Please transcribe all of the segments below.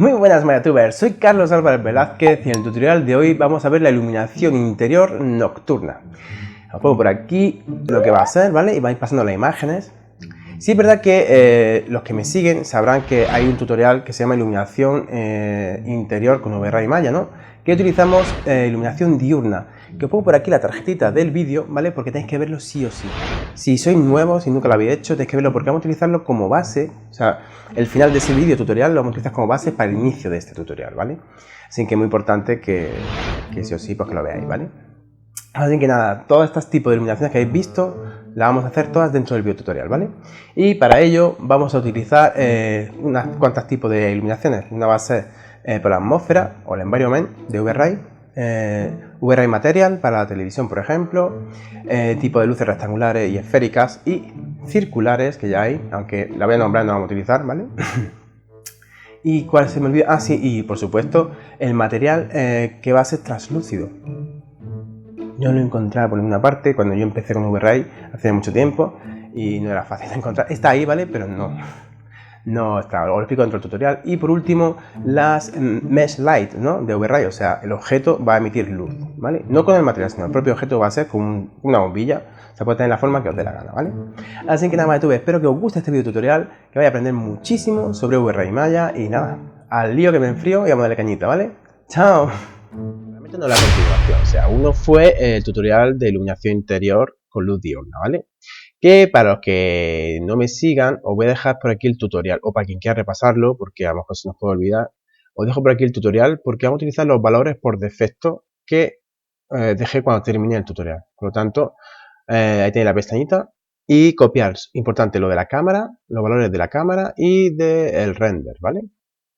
Muy buenas Mayatubers, soy Carlos Álvarez Velázquez y en el tutorial de hoy vamos a ver la iluminación interior nocturna. Os pongo por aquí lo que va a ser, ¿vale? Y vais pasando las imágenes. Sí es verdad que los que me siguen sabrán que hay un tutorial que se llama iluminación interior con VRay Maya, ¿no? Que utilizamos iluminación diurna. Que os pongo por aquí la tarjetita del vídeo, ¿vale? Porque tenéis que verlo sí o sí. Si sois nuevos, si nunca lo habéis hecho, tenéis que verlo porque vamos a utilizarlo como base. O sea, el final de ese vídeo tutorial lo vamos a utilizar como base para el inicio de este tutorial, ¿vale? Así que es muy importante que sí o sí, pues que lo veáis, ¿vale? Así que nada, todos estos tipos de iluminaciones que habéis visto las vamos a hacer todas dentro del video tutorial, ¿vale? Y para ello vamos a utilizar unas cuantas tipos de iluminaciones. Una va a ser por la atmósfera o el environment de VRay, VRay Material para la televisión, por ejemplo, tipo de luces rectangulares y esféricas y circulares que ya hay, aunque la voy a nombrar, no la vamos a utilizar, ¿vale? ¿Y cuál se me olvida? Ah, sí, y por supuesto el material que va a ser translúcido. Yo no lo encontraba por ninguna parte cuando yo empecé con VRay hace mucho tiempo y no era fácil de encontrar. Está ahí, ¿vale? Pero no está. Os lo explico dentro del tutorial. Y por último, las Mesh Light, ¿no? De VRay, o sea, el objeto va a emitir luz, ¿vale? No con el material, sino el propio objeto va a ser con una bombilla. Se puede tener la forma que os dé la gana, ¿vale? Así que nada más, YouTube, espero que os guste este video tutorial, que vais a aprender muchísimo sobre VRay Maya y nada, al lío que me enfrío y vamos a darle cañita, ¿vale? ¡Chao! No la continuación, o sea, uno fue el tutorial de iluminación interior con luz diurna, ¿vale? Que para los que no me sigan, os voy a dejar por aquí el tutorial, o para quien quiera repasarlo, porque a lo mejor se nos puede olvidar, os dejo por aquí el tutorial porque vamos a utilizar los valores por defecto que dejé cuando terminé el tutorial. Por lo tanto, ahí tenéis la pestañita y copiar, importante, lo de la cámara, los valores de la cámara y del render, ¿vale?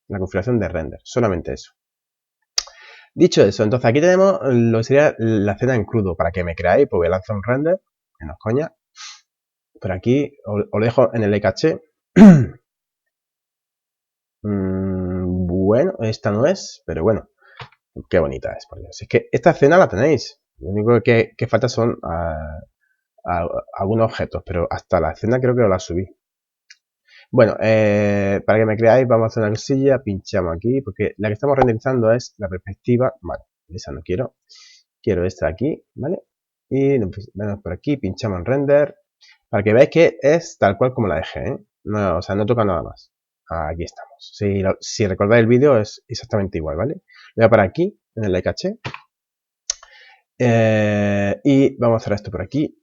La configuración de render, solamente eso. Dicho eso, entonces aquí tenemos lo que sería la escena en crudo. Para que me creáis, pues voy a lanzar un render, menos coña. Por aquí os lo dejo en el caché. Bueno, esta no es, pero bueno, qué bonita es, por Dios. Es que esta escena la tenéis. Lo único que falta son algunos objetos, pero hasta la escena creo que la subí. Bueno, para que me creáis, vamos a hacer una cosilla, pinchamos aquí, porque la que estamos renderizando es la perspectiva. Vale, esa no quiero. Quiero esta aquí, ¿vale? Y vamos por aquí, pinchamos en render, para que veáis que es tal cual como la dejé, ¿eh? No, o sea, no toca nada más. Aquí estamos. Si recordáis el vídeo es exactamente igual, ¿vale? Voy a parar aquí, en el caché. Y vamos a hacer esto por aquí.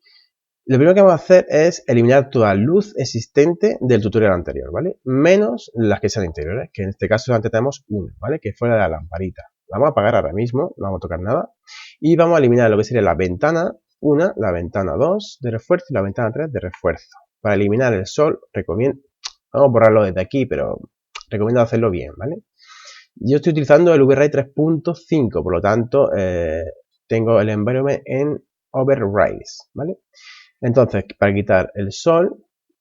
Lo primero que vamos a hacer es eliminar toda luz existente del tutorial anterior, ¿vale? Menos las que sean interiores, que en este caso solamente tenemos una, ¿vale? Que fue la de la lamparita. La vamos a apagar ahora mismo, no vamos a tocar nada. Y vamos a eliminar lo que sería la ventana 1, la ventana 2 de refuerzo y la ventana 3 de refuerzo. Para eliminar el sol, recomiendo, vamos a borrarlo desde aquí, pero recomiendo hacerlo bien, ¿vale? Yo estoy utilizando el VRay 3.5, por lo tanto, tengo el environment en overrays, ¿vale? Entonces, para quitar el sol,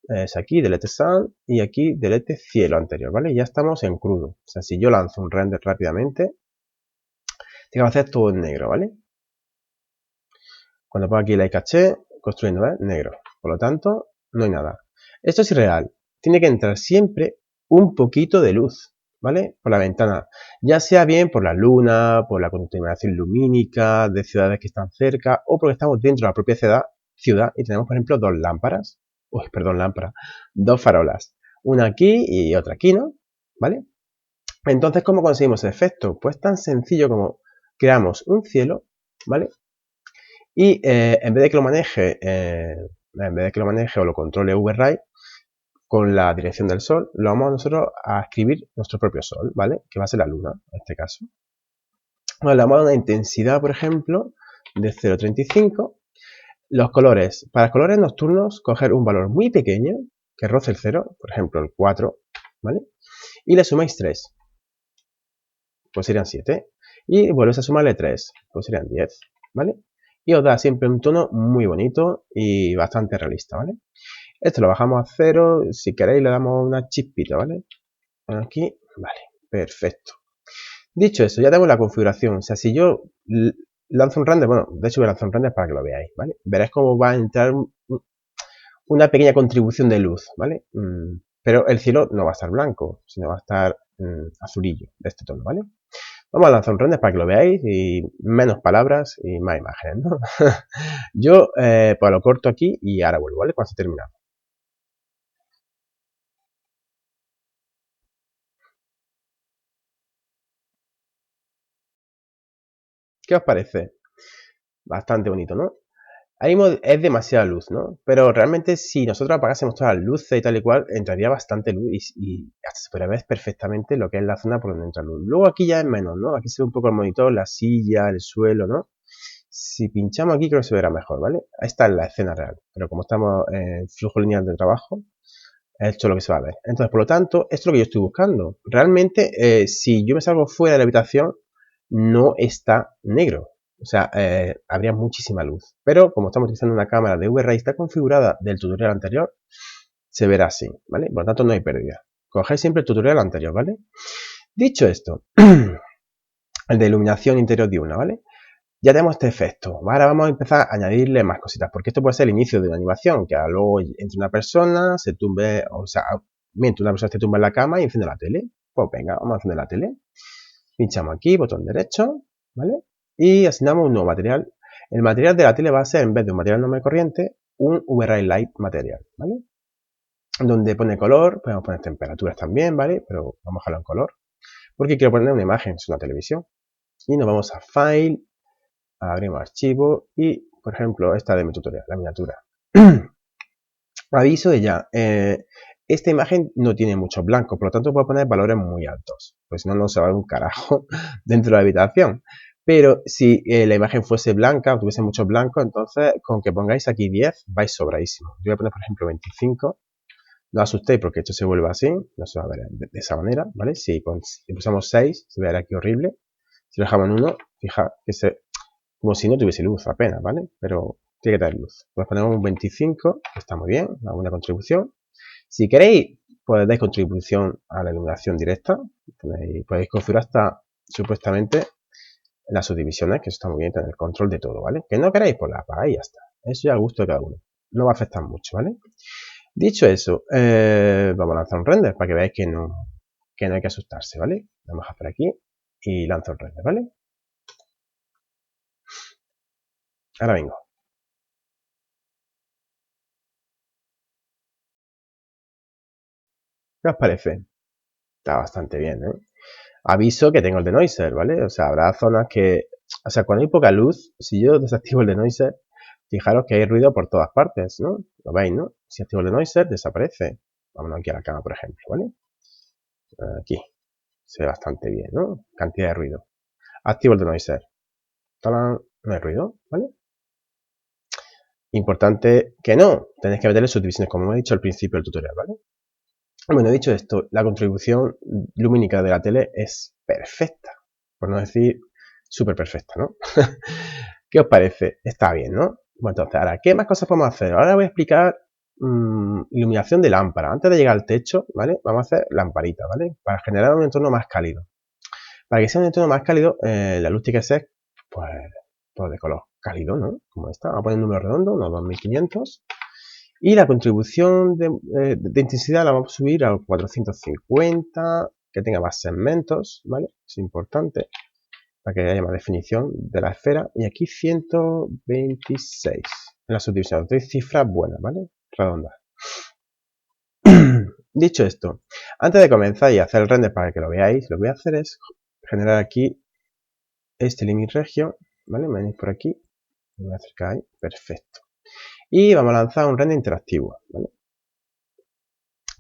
es aquí, delete sun, y aquí delete cielo anterior, ¿vale? Ya estamos en crudo. O sea, si yo lanzo un render rápidamente, tengo que hacer todo en negro, ¿vale? Cuando pongo aquí la caché, construyendo, ¿ves? Negro. Por lo tanto, no hay nada. Esto es irreal. Tiene que entrar siempre un poquito de luz, ¿vale? Por la ventana. Ya sea bien por la luna, por la contaminación lumínica de ciudades que están cerca, o porque estamos dentro de la propia ciudad y tenemos, por ejemplo, dos lámparas. Uy, perdón, lámparas. Dos farolas. Una aquí y otra aquí, ¿no? ¿Vale? Entonces, ¿cómo conseguimos el efecto? Pues tan sencillo como creamos un cielo, ¿vale? Y en vez de que lo maneje, o lo controle VRay con la dirección del sol, lo vamos nosotros a escribir nuestro propio sol, ¿vale? Que va a ser la luna, en este caso. Bueno, le vamos a dar una intensidad, por ejemplo, de 0,35. Los colores. Para colores nocturnos, coger un valor muy pequeño, que roce el 0, por ejemplo, el 4, ¿vale? Y le sumáis 3, pues serían 7. Y vuelves a sumarle 3, pues serían 10, ¿vale? Y os da siempre un tono muy bonito y bastante realista, ¿vale? Esto lo bajamos a 0, si queréis le damos una chispita, ¿vale? Aquí, vale, perfecto. Dicho eso, ya tenemos la configuración, o sea, si yo lanzo un render, bueno, de hecho voy a lanzar un render para que lo veáis, ¿vale? Veréis cómo va a entrar una pequeña contribución de luz, ¿vale? Pero el cielo no va a estar blanco, sino va a estar azulillo, de este tono, ¿vale? Vamos a lanzar un render para que lo veáis y menos palabras y más imágenes, ¿no? Yo pues lo corto aquí y ahora vuelvo, ¿vale? Cuando esté terminado. ¿Qué os parece? Bastante bonito, ¿no? Ahí mismo es demasiada luz, ¿no? Pero realmente si nosotros apagásemos todas las luces y tal y cual, entraría bastante luz y hasta se podría ver perfectamente lo que es la zona por donde entra luz. Luego aquí ya es menos, ¿no? Aquí se ve un poco el monitor, la silla, el suelo, ¿no? Si pinchamos aquí creo que se verá mejor, ¿vale? Ahí está la escena real, pero como estamos en flujo lineal de trabajo, esto es lo que se va a ver. Entonces, por lo tanto, esto es lo que yo estoy buscando. Realmente, si yo me salgo fuera de la habitación, no está negro. O sea, habría muchísima luz. Pero como estamos utilizando una cámara de V-Ray, está configurada del tutorial anterior, se verá así, ¿vale? Por lo tanto, no hay pérdida. Cogéis siempre el tutorial anterior, ¿vale? Dicho esto, el de iluminación interior diurna, ¿vale? Ya tenemos este efecto. Ahora vamos a empezar a añadirle más cositas, porque esto puede ser el inicio de una animación, que luego entre una persona, se tumbe, o sea, mientras una persona se tumba en la cama y enciende la tele. Pues venga, vamos a encender la tele. Pinchamos aquí, botón derecho, ¿vale? Y asignamos un nuevo material. El material de la tele va a ser, en vez de un material normal y corriente, un V-Ray Light material, ¿vale? Donde pone color, podemos poner temperaturas también, ¿vale? Pero vamos a dejarlo en color, porque quiero poner una imagen, es una televisión. Y nos vamos a File, abrimos archivo y, por ejemplo, esta de mi tutorial, la miniatura. Aviso de ya, esta imagen no tiene mucho blanco, por lo tanto puedo poner valores muy altos, pues si no, no se va a ver un carajo dentro de la habitación. Pero si la imagen fuese blanca o tuviese mucho blanco, entonces con que pongáis aquí 10 vais sobradísimo. Yo voy a poner, por ejemplo, 25. No asustéis porque esto se vuelve así, no se va a ver de esa manera, ¿vale? Si pulsamos 6, se verá aquí horrible. Si lo dejamos en 1, fija que como si no tuviese luz apenas, ¿vale? Pero tiene que tener luz. Pues ponemos un 25, que está muy bien, una contribución. Si queréis, pues dais contribución a la iluminación directa. Podéis configurar hasta, supuestamente, las subdivisiones, que eso está muy bien, tener el control de todo, ¿vale? Que no queréis, pues la apagáis y ya está. Eso ya al gusto de cada uno. No va a afectar mucho, ¿vale? Dicho eso, vamos a lanzar un render para que veáis que no hay que asustarse, ¿vale? Vamos a por aquí y lanzo el render, ¿vale? Ahora vengo. ¿Qué os parece? Está bastante bien, ¿eh? Aviso que tengo el denoiser, ¿vale? O sea, habrá zonas que... O sea, cuando hay poca luz, si yo desactivo el denoiser, fijaros que hay ruido por todas partes, ¿no? Lo veis, ¿no? Si activo el denoiser, desaparece. Vámonos aquí a la cama, por ejemplo, ¿vale? Aquí. Se ve bastante bien, ¿no? Cantidad de ruido. Activo el denoiser. ¡Talán! No hay ruido, ¿vale? Importante que no. Tenéis que meterle subdivisiones, como he dicho al principio del tutorial, ¿vale? Bueno, dicho esto, la contribución lumínica de la tele es perfecta. Por no decir súper perfecta, ¿no? ¿Qué os parece? Está bien, ¿no? Bueno, entonces, ahora, ¿qué más cosas podemos hacer? Ahora voy a explicar iluminación de lámpara. Antes de llegar al techo, ¿vale? Vamos a hacer lamparita, ¿vale? Para generar un entorno más cálido. Para que sea un entorno más cálido, la luz tiene que ser, pues, de color cálido, ¿no? Como esta. Vamos a poner un número redondo, unos 2500. Y la contribución de intensidad la vamos a subir a 450, que tenga más segmentos, ¿vale? Es importante para que haya más definición de la esfera. Y aquí 126 en la subdivisión. Tres cifras buenas, ¿vale? Redondas. Dicho esto, antes de comenzar y hacer el render para que lo veáis, lo que voy a hacer es generar aquí este limit region, ¿vale? Me venís por aquí, me voy a acercar ahí, perfecto. Y vamos a lanzar un render interactivo, ¿vale?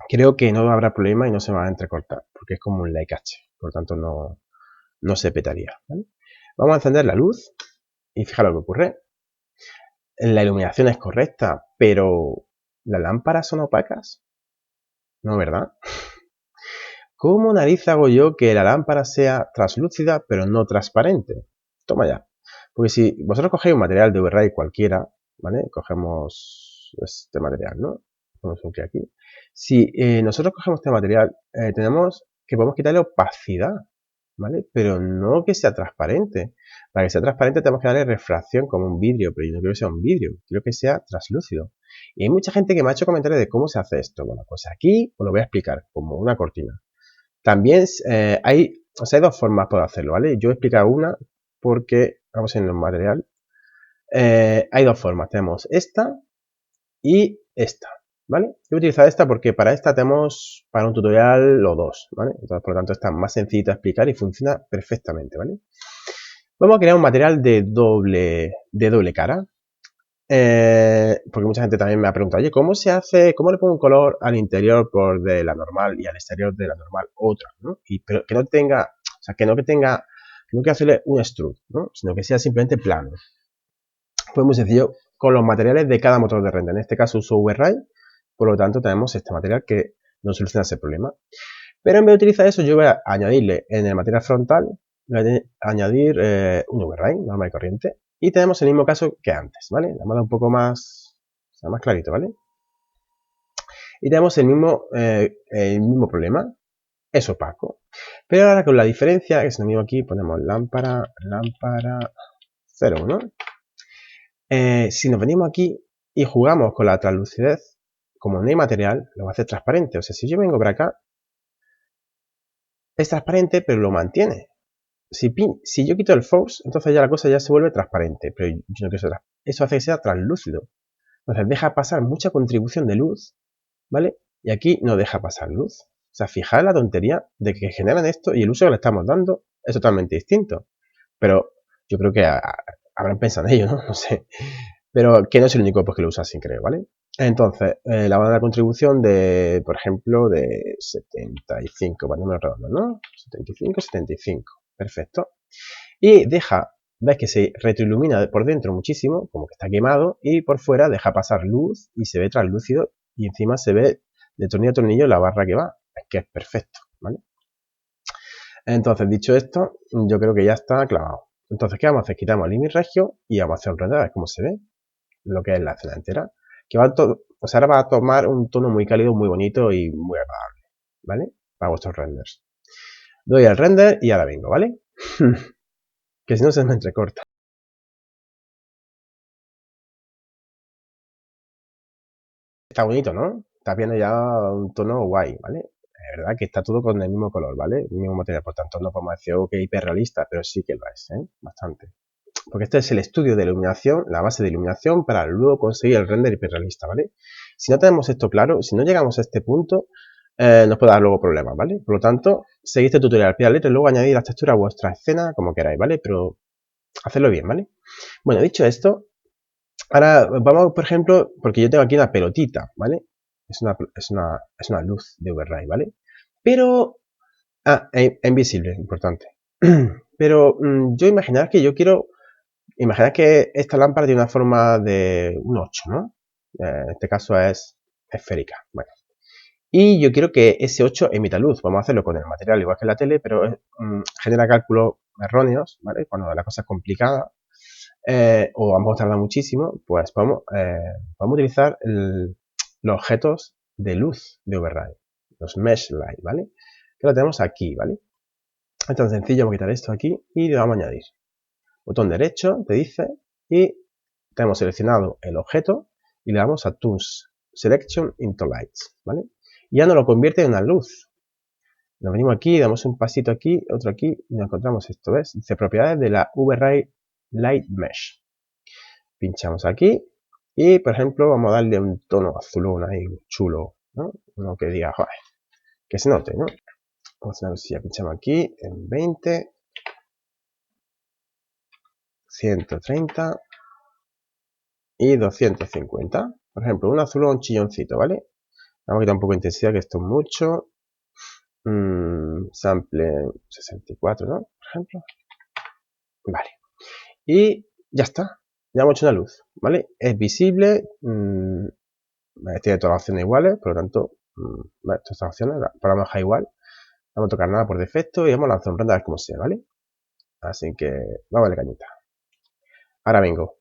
Creo que no habrá problema y no se va a entrecortar, porque es como un like H, por lo tanto no se petaría, ¿vale? Vamos a encender la luz y fijaros lo que ocurre. La iluminación es correcta, pero ¿las lámparas son opacas? No, ¿verdad? ¿Cómo nariz hago yo que la lámpara sea translúcida pero no transparente? Toma ya. Porque si vosotros cogéis un material de V-Ray cualquiera, ¿vale? Cogemos este material, ¿no? Ponemos un clic aquí. Si nosotros cogemos este material, tenemos que podemos quitarle opacidad, ¿vale? Pero no que sea transparente. Para que sea transparente tenemos que darle refracción como un vidrio, pero yo no quiero que sea un vidrio, quiero que sea translúcido. Y hay mucha gente que me ha hecho comentarios de cómo se hace esto. Bueno, pues aquí os lo voy a explicar como una cortina. También hay dos formas de hacerlo, ¿vale? Yo he explicado una porque, vamos en el material, hay dos formas. Tenemos esta y esta, ¿vale? Yo voy a utilizar esta porque para esta tenemos para un tutorial los dos, ¿vale? Entonces, por lo tanto, esta es más sencillita de explicar y funciona perfectamente, ¿vale? Vamos a crear un material de doble cara. Porque mucha gente también me ha preguntado, oye, ¿cómo se hace, cómo le pongo un color al interior por de la normal y al exterior de la normal otra, ¿no? Pero que no tenga, o sea, que no que hacerle un extrude, ¿no? Sino que sea simplemente plano. Pues muy sencillo, con los materiales de cada motor de render. En este caso uso VRay, por lo tanto tenemos este material que nos soluciona ese problema. Pero en vez de utilizar eso, yo voy a añadirle en el material frontal, voy a añadir un VRay normal y corriente. Y tenemos el mismo caso que antes, ¿vale? Le hemos dado un poco más, o sea, más clarito, ¿vale? Y tenemos el mismo problema, es opaco. Pero ahora con la diferencia, que es lo mismo aquí, ponemos lámpara 0, ¿no? Si nos venimos aquí y jugamos con la translucidez, como no hay material, lo va a hacer transparente. O sea, si yo vengo para acá, es transparente, pero lo mantiene. Si yo quito el force, entonces ya la cosa ya se vuelve transparente. Pero yo no quiero ser eso hace que sea translúcido. Entonces deja pasar mucha contribución de luz, ¿vale? Y aquí no deja pasar luz. O sea, fijaos la tontería de que generan esto y el uso que le estamos dando es totalmente distinto. Pero yo creo que habrán pensado en ello, ¿no? No sé. Pero que no es el único pues, que lo usa sin creo, ¿vale? Entonces, le vamos a dar contribución de, por ejemplo, de 75, para números redondos, ¿no? 75, 75. Perfecto. Y ves que se retroilumina por dentro muchísimo, como que está quemado, y por fuera deja pasar luz y se ve translúcido, y encima se ve de tornillo a tornillo la barra que va. Es que es perfecto, ¿vale? Entonces, dicho esto, yo creo que ya está clavado. Entonces, ¿qué vamos a hacer? Quitamos el limit regio y vamos a hacer un render a ver cómo se ve lo que es la escena entera. Que o sea, ahora va a tomar un tono muy cálido, muy bonito y muy agradable, ¿vale? Para vuestros renders. Doy al render y ahora vengo, ¿vale? Que si no se me entrecorta. Está bonito, ¿no? Está viendo ya un tono guay, ¿vale? Es verdad que está todo con el mismo color, ¿vale? El mismo material, por tanto no podemos decir que es hiperrealista, pero sí que lo es, ¿eh? Bastante. Porque este es el estudio de iluminación, la base de iluminación para luego conseguir el render hiperrealista, ¿vale? Si no tenemos esto claro, si no llegamos a este punto, nos puede dar luego problemas, ¿vale? Por lo tanto, seguid este tutorial al pie de la letra y luego añadir las texturas a vuestra escena como queráis, ¿vale? Pero hacerlo bien, ¿vale? Bueno, dicho esto, ahora vamos, por ejemplo, porque yo tengo aquí una pelotita, ¿vale? Es una luz de overlay, ¿vale? Pero, es invisible, importante. Pero yo imaginar que esta lámpara tiene una forma de un 8, ¿no? En este caso es esférica. Bueno. Y yo quiero que ese 8 emita luz. Vamos a hacerlo con el material igual que en la tele, pero genera cálculos erróneos, ¿vale? Cuando la cosa es complicada o vamos a tardar muchísimo, pues vamos a utilizar los objetos de luz de overlay, los mesh light, ¿vale? Que lo tenemos aquí, ¿vale? Es tan sencillo, vamos a quitar esto aquí y le vamos a añadir. Botón derecho, te dice, y tenemos seleccionado el objeto y le damos a Tools, Selection into Lights, ¿vale? Y ya nos lo convierte en una luz. Nos venimos aquí, damos un pasito aquí, otro aquí, y nos encontramos esto, ¿ves? Dice propiedades de la VRay Light Mesh. Pinchamos aquí y, por ejemplo, vamos a darle un tono azulón ahí, chulo, ¿no? Uno que diga, joder, que se note, ¿no? Vamos a ver si ya pinchamos aquí en 20, 130 y 250. Por ejemplo, un azulón chilloncito, ¿vale? Vamos a quitar un poco de intensidad, que esto es mucho. Sample 64, ¿no? Por ejemplo. Vale. Y ya está. Ya hemos hecho una luz, ¿vale? Es visible. Tiene todas las opciones iguales, por lo tanto, todas estas opciones las podemos dejar igual. No vamos a tocar nada por defecto y vamos a lanzar un render a ver cómo sea, ¿vale? Así que vamos a darle cañita. Ahora vengo.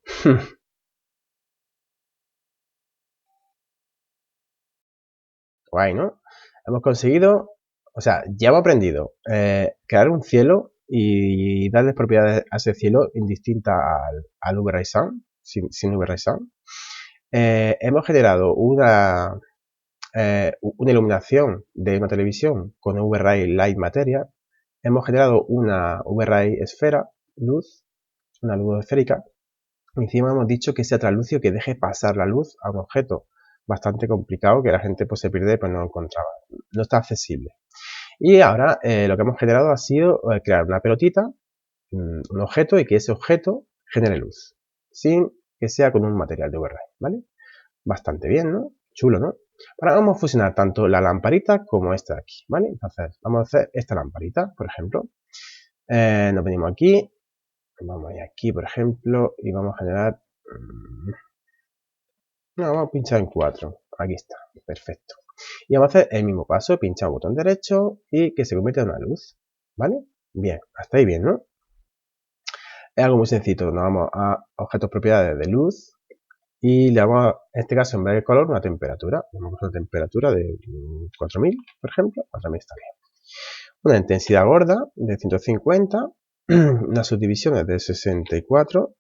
Guay, ¿no? Hemos conseguido, o sea, ya hemos aprendido crear un cielo y darle propiedades a ese cielo indistintas al UV-Ray Sun, sin UV-Ray Sun. Hemos generado una iluminación de una televisión con V-Ray Light Material, hemos generado una V-Ray esfera, luz, una luz esférica, y encima hemos dicho que sea translúcido, que deje pasar la luz a un objeto bastante complicado que la gente pues, se pierde pues no lo encontraba, no está accesible. Y ahora lo que hemos generado ha sido crear una pelotita, un objeto, y que ese objeto genere luz, sin que sea con un material de V-Ray, ¿vale? Bastante bien, ¿no? Chulo, ¿no? Ahora vamos a fusionar tanto la lamparita como esta de aquí, ¿vale? Entonces, vamos a hacer esta lamparita, por ejemplo. Nos venimos aquí, vamos a ir aquí, por ejemplo, y vamos a generar... no, vamos a pinchar en 4. Aquí está, perfecto. Y vamos a hacer el mismo paso, pinchar el botón derecho y que se convierta en una luz, ¿vale? Bien, hasta ahí bien, ¿no? Es algo muy sencillo, nos vamos a objetos propiedades de luz y le damos, en este caso, en vez de color, una temperatura. Vamos a coger una temperatura de 4000, por ejemplo, 4000 está bien. Una intensidad gorda de 150, unas subdivisiones de 64,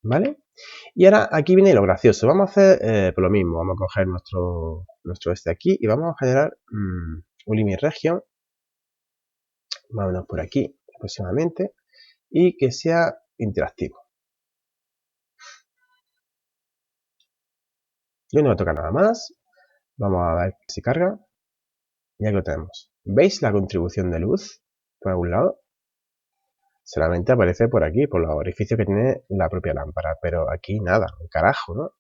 ¿vale? Y ahora aquí viene lo gracioso. Vamos a hacer por lo mismo. Vamos a coger nuestro este aquí y vamos a generar un limit region. Vámonos por aquí aproximadamente. Y que sea interactivo. Yo no voy a tocar nada más. Vamos a ver si carga. Y aquí lo tenemos. ¿Veis la contribución de luz por algún lado? Solamente aparece por aquí, por los orificios que tiene la propia lámpara. Pero aquí nada, un carajo, ¿no?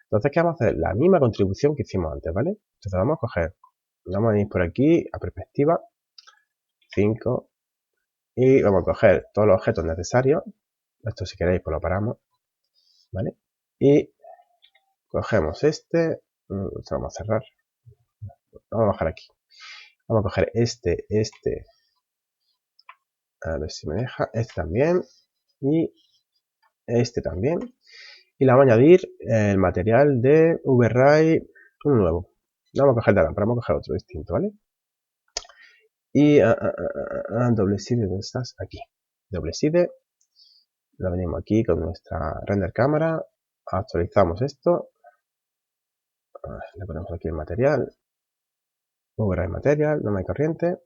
Entonces, ¿qué vamos a hacer? La misma contribución que hicimos antes, ¿vale? Entonces vamos a coger, vamos a ir por aquí a perspectiva, 5, y vamos a coger todos los objetos necesarios. Esto si queréis pues lo paramos, ¿vale? Y cogemos este, lo vamos a cerrar, vamos a bajar aquí. Vamos a coger este, a ver si me deja, este también, y este también. Y le vamos a añadir el material de V-Ray, un nuevo. No vamos a coger de la lámpara, vamos a coger otro distinto, ¿vale? Y doble side, ¿dónde estás? Aquí. Doble side. Lo venimos aquí con nuestra render cámara. Actualizamos esto. Le ponemos aquí el material. V-Ray material, no hay corriente.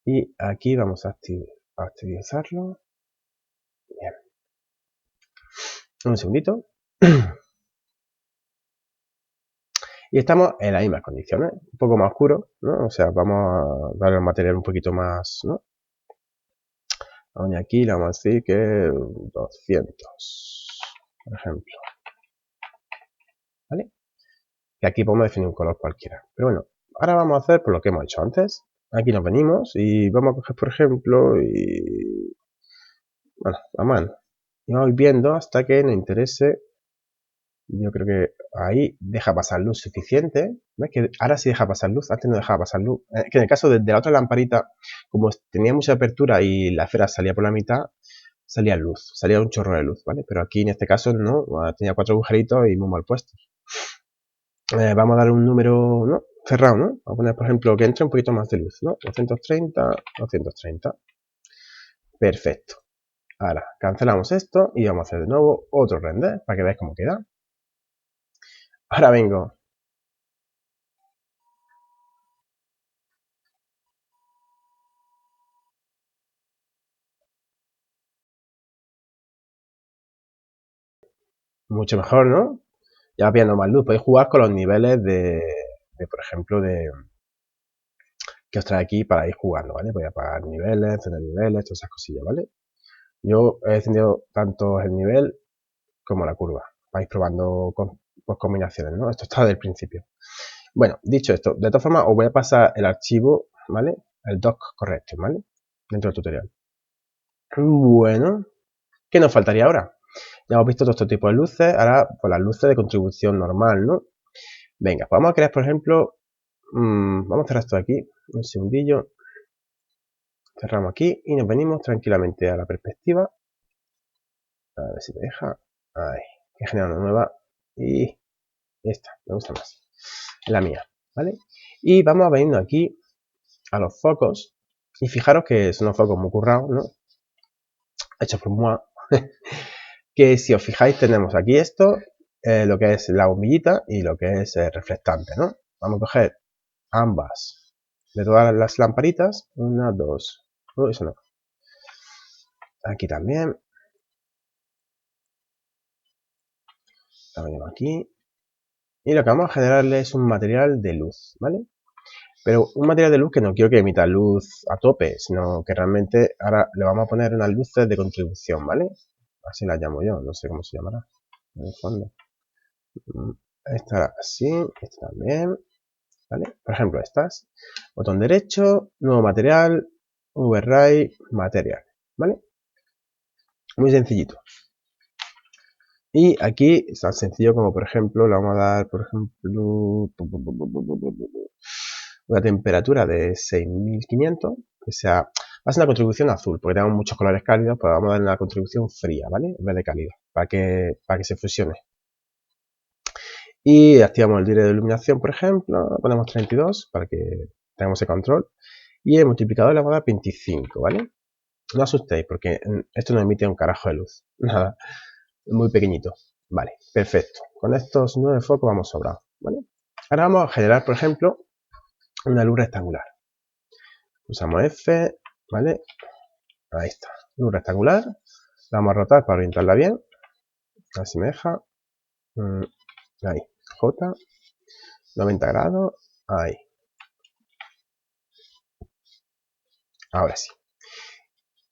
Y aquí vamos a activizarlo. Bien. Un segundito. Y estamos en las mismas condiciones. Un poco más oscuro, ¿no? O sea, vamos a darle el material un poquito más, ¿no? Vamos aquí, le vamos a decir que 200, por ejemplo. ¿Vale? Y aquí podemos definir un color cualquiera. Pero bueno, ahora vamos a hacer por lo que hemos hecho antes. Aquí nos venimos y vamos a coger, por ejemplo, y... bueno, la mano. Y vamos viendo hasta que nos interese. Yo creo que ahí deja pasar luz suficiente. ¿Ves? Que ahora sí deja pasar luz, antes no dejaba pasar luz. Que en el caso de la otra lamparita, como tenía mucha apertura y la esfera salía por la mitad, salía luz, salía un chorro de luz, ¿vale? Pero aquí en este caso no, tenía 4 agujeritos y muy mal puestos. Vamos a dar un número, ¿no? Cerrado, ¿no? Vamos a poner, por ejemplo, que entre un poquito más de luz, ¿no? 230, 230. Perfecto. Ahora, cancelamos esto y vamos a hacer de nuevo otro render para que veáis cómo queda. Ahora vengo. Mucho mejor, ¿no? Ya va pillando más luz. Podéis jugar con los niveles de por ejemplo, que os trae aquí para ir jugando, ¿vale? Voy a apagar niveles, tener niveles, todas esas cosillas, ¿vale? Yo he encendido tanto el nivel como la curva. Vais probando pues, combinaciones, ¿no? Esto está del principio. Bueno, dicho esto, de todas formas os voy a pasar el archivo, ¿vale? El doc correcto, ¿vale? Dentro del tutorial. Bueno, ¿qué nos faltaría ahora? Ya hemos visto todo este tipo de luces, ahora pues las luces de contribución normal, ¿no? Venga, pues vamos a crear, por ejemplo, vamos a cerrar esto aquí, un segundillo. Cerramos aquí y nos venimos tranquilamente a la perspectiva. A ver si me deja. Ahí, que genera una nueva. Y esta, me gusta más. La mía, ¿vale? Y vamos a venirnos aquí a los focos. Y fijaros que son unos focos muy currados, ¿no? Hechos por moi. Que si os fijáis tenemos aquí esto, lo que es la bombillita y lo que es reflectante, ¿no? Vamos a coger ambas de todas las lamparitas. Una, dos. Eso no. Aquí también. La ponemos aquí. Y lo que vamos a generarle es un material de luz, ¿vale? Pero un material de luz que no quiero que emita luz a tope, sino que realmente ahora le vamos a poner unas luces de contribución, ¿vale? Así las llamo yo, no sé cómo se llamará. En el fondo. Esta así, esta también, ¿vale? Por ejemplo, estas. Botón derecho, nuevo material, override, material, ¿vale? Muy sencillito. Y aquí es tan sencillo como, por ejemplo, le vamos a dar, por ejemplo, una temperatura de 6500, que sea, va a ser una contribución azul, porque tenemos muchos colores cálidos, pues vamos a dar una contribución fría, ¿vale? En vez de cálida, para que se fusione. Y activamos el dire de iluminación, por ejemplo, ponemos 32 para que tengamos ese control. Y el multiplicador le vamos a dar 25, ¿vale? No asustéis, porque esto no emite un carajo de luz, nada, muy pequeñito. Vale, perfecto. Con estos 9 focos vamos sobrados, ¿vale? Ahora vamos a generar, por ejemplo, una luz rectangular. Usamos F, ¿vale? Ahí está, luz rectangular. La vamos a rotar para orientarla bien. A ver si me deja. Ahí, J, 90 grados. Ahí. Ahora sí.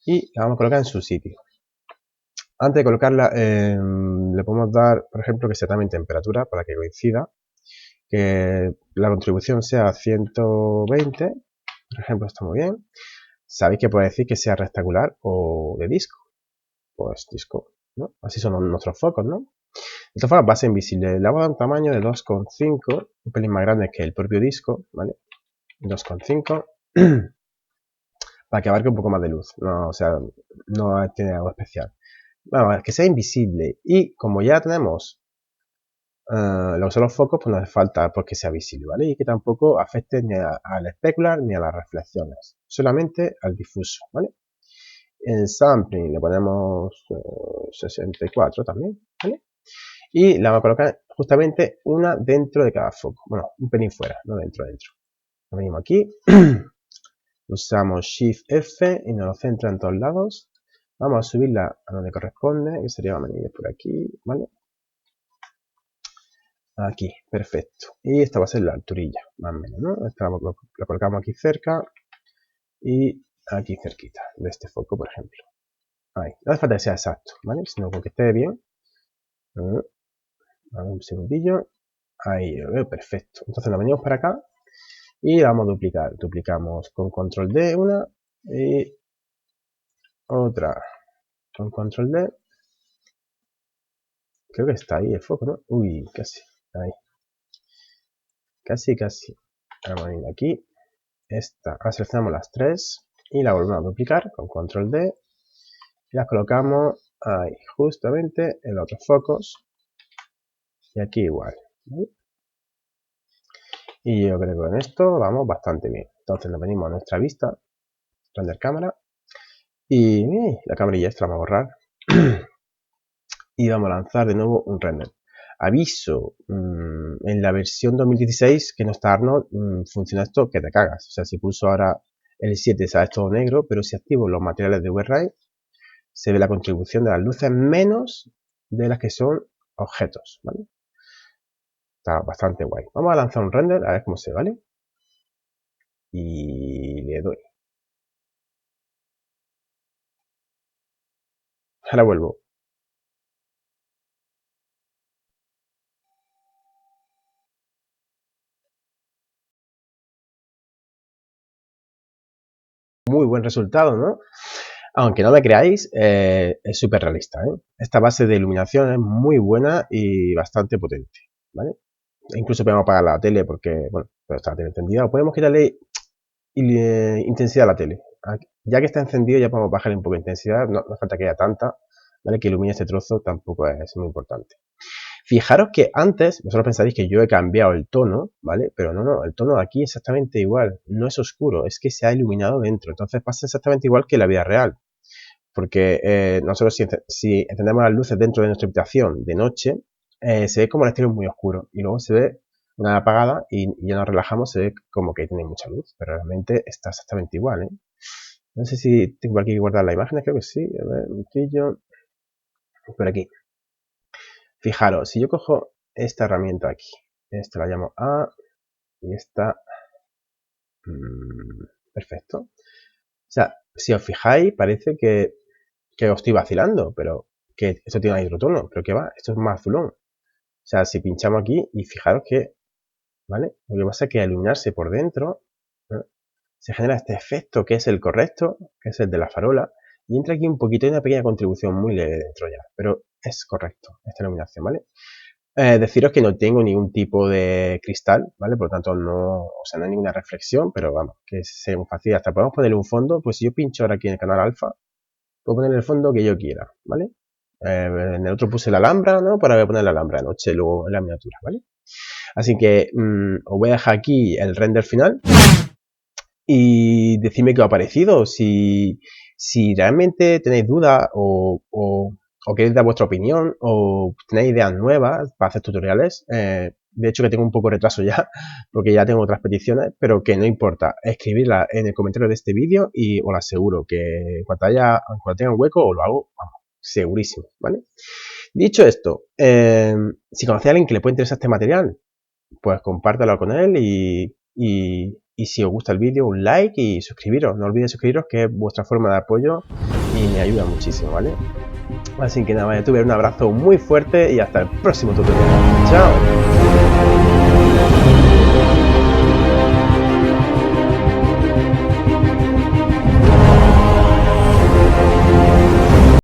Y la vamos a colocar en su sitio. Antes de colocarla, le podemos dar, por ejemplo, que sea también temperatura para que coincida. Que la contribución sea 120, por ejemplo, está muy bien. Sabéis que puede decir que sea rectangular o de disco. Pues disco, ¿no? Así son nuestros focos, ¿no? De todas formas va a ser invisible. Le vamos a dar un tamaño de 2,5, un pelín más grande que el propio disco, ¿vale? 2,5 para que abarque un poco más de luz. No, o sea, no tiene algo especial. Bueno, que sea invisible. Y como ya tenemos lo que son los focos, pues no hace falta que sea visible, ¿vale? Y que tampoco afecte ni al especular ni a las reflexiones. Solamente al difuso, ¿vale? En sampling le ponemos 64 también, ¿vale? Y la vamos a colocar justamente una dentro de cada foco. Bueno, un pelín fuera, no dentro. Lo venimos aquí. Usamos Shift F y nos lo centra en todos lados. Vamos a subirla a donde corresponde, que sería más o menos por aquí, ¿vale? Aquí, perfecto. Y esta va a ser la alturilla, más o menos, ¿no? Esta la colocamos aquí cerca y aquí cerquita de este foco, por ejemplo. Ahí. No hace falta que sea exacto, ¿vale? Sino con que esté bien. Un segundillo. Ahí, lo veo perfecto. Entonces nos venimos para acá y la vamos a duplicar. Duplicamos con control D una y otra con control D. Creo que está ahí el foco, ¿no? Uy, casi. Ahí. Casi. Vamos a ir aquí. Esta. Ahora seleccionamos las tres y la volvemos a duplicar con control D. Y las colocamos ahí, justamente en los otros focos. Y aquí igual. ¿Vale? Y yo creo que con esto vamos bastante bien. Entonces nos venimos a nuestra vista, render cámara. Y la camarilla esta la vamos a borrar. Y vamos a lanzar de nuevo un render. Aviso, en la versión 2016 que no está Arnold, funciona esto que te cagas. O sea, si pulso ahora el 7 sale todo negro, pero si activo los materiales de override, se ve la contribución de las luces menos de las que son objetos, ¿vale? Está bastante guay. Vamos a lanzar un render a ver cómo se ve, ¿vale? Y le doy. Ahora vuelvo. Muy buen resultado, ¿no? Aunque no me creáis, es súper realista, ¿eh? Esta base de iluminación es muy buena y bastante potente, ¿vale? Incluso podemos apagar la tele porque, bueno, pero está la tele encendida. O podemos quitarle intensidad a la tele. Ya que está encendido ya podemos bajarle un poco de intensidad. No hace falta que haya tanta, ¿vale? Que ilumine este trozo tampoco es muy importante. Fijaros que antes, vosotros pensaréis que yo he cambiado el tono, ¿vale? Pero no, el tono de aquí es exactamente igual. No es oscuro, es que se ha iluminado dentro. Entonces pasa exactamente igual que en la vida real. Porque nosotros si encendemos las luces dentro de nuestra habitación de noche, se ve como el exterior muy oscuro. Y luego se ve una apagada y ya nos relajamos, se ve como que tiene mucha luz, pero realmente está exactamente igual, ¿eh? No sé si tengo aquí que guardar las imágenes, creo que sí. A ver, un trillo. Por aquí. Fijaros, si yo cojo esta herramienta aquí, esta la llamo A y esta... perfecto. O sea, si os fijáis, parece que os estoy vacilando, pero que esto tiene un hidrotono, pero que va, esto es más azulón. O sea, si pinchamos aquí y fijaros que, ¿vale? Lo que pasa es que al iluminarse por dentro, ¿no?, se genera este efecto que es el correcto, que es el de la farola, y entra aquí un poquito, hay una pequeña contribución muy leve dentro ya, pero es correcto esta iluminación, ¿vale? Deciros que no tengo ningún tipo de cristal, ¿vale? Por lo tanto, no, o sea, no hay ninguna reflexión, pero vamos, que sea muy fácil. Hasta podemos ponerle un fondo, pues si yo pincho ahora aquí en el canal alfa, puedo poner el fondo que yo quiera, ¿vale? En el otro puse la alhambra, ¿no? Para poner la alhambra de noche, luego en la miniatura, ¿vale? Así que os voy a dejar aquí el render final y decidme qué os ha parecido, si realmente tenéis dudas o queréis dar vuestra opinión o tenéis ideas nuevas para hacer tutoriales. De hecho que tengo un poco de retraso ya, porque ya tengo otras peticiones, pero que no importa, escribirla en el comentario de este vídeo y os aseguro que cuando tenga un hueco os lo hago, vamos, segurísimo, ¿vale? Dicho esto, si conocéis a alguien que le puede interesar este material, pues compártelo con él y si os gusta el vídeo, un like y suscribiros. No olvidéis suscribiros, que es vuestra forma de apoyo y me ayuda muchísimo, ¿vale? Así que nada, tuve un abrazo muy fuerte y hasta el próximo tutorial. ¡Chao!